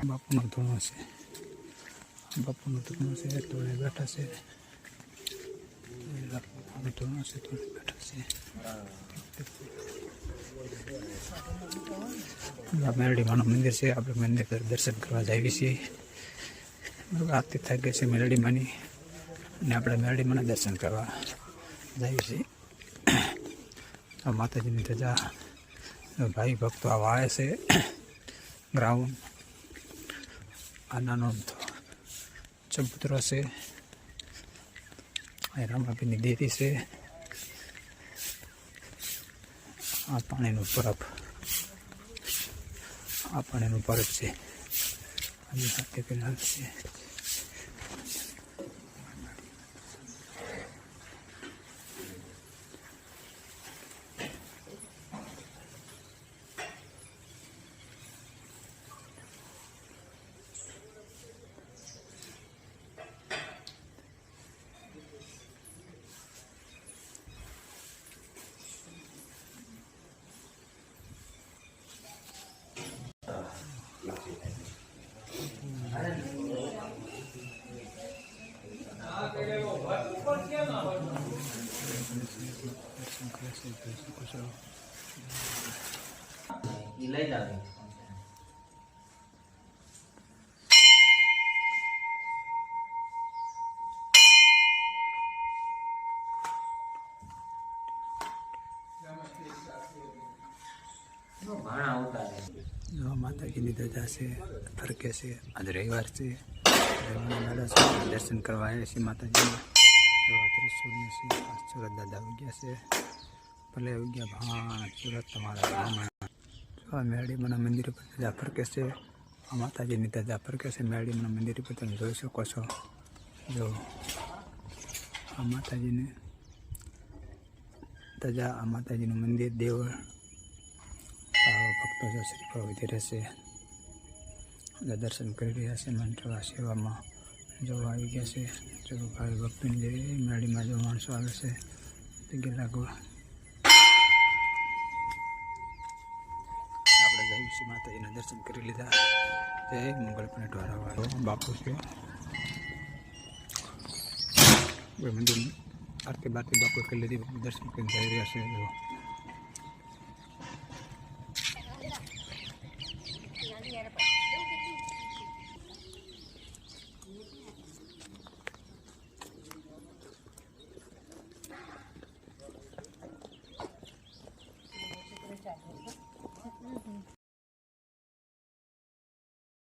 બાપુનો ધૂણો છે, બાપુનો ધૂણો છે, ધૂણે બેઠા છે, બાપુનો ધૂણો છે, ધૂણે બેઠા છે। મેરડીમાનું મંદિર છે, આપણે મંદિર પર દર્શન કરવા જઈએ છીએ। આરતી થઈ ગઈ છે મેરડીમાની, અને આપણે મેરડીમાના દર્શન કરવા જઈએ છીએ। માતાજીની ધજા ભાઈ ભક્તો આવા આવે છે। ગ્રાઉન્ડ આ નાનો ચબૂતરો છે, અહીં રામાપીરની દેરી છે, આ પાણીનું પરબ, આ પાણીનું પરબ છે, અહીં સાથે પેલા છે। માતાજીની ધજા છે, ફરકે છે, આજ રવિવાર છે, દર્શન કરવા આવ્યા છીએ માતાજીના। ત્રિશુલની છે, સુરત દાદા આવી ગયા છે, ભલે આવી ગયા ભાણ સુરત તમારા મેરડીમાના મંદિર પર ધજા ફરકે છે, માતાજીની ધજા ફરકે છે મેરડીમાના મંદિર પર, તમે જોઈ શકો છો। જો આ માતાજીની ધજા, આ માતાજીનું મંદિર દેવળ, ભક્તો જો શ્રીફળ વધી રહેશે, દર્શન કરી રહ્યા છે, મંત્રવા સેવામાં જોવા આવી ગયા છે। જો ભાઈ ભક્તોની જે મેરડીમાં જો માણસો આવે છે જગ્યા લાગવા, આપણે જઈએ છીએ માતાજીના દર્શન કરી લીધા। જય મંગલ પનેટવાળા બાપુ છે, મંદિર આરતી બારતી બાપુ કરી લીધી, દર્શન કરીને જઈ રહ્યા છે।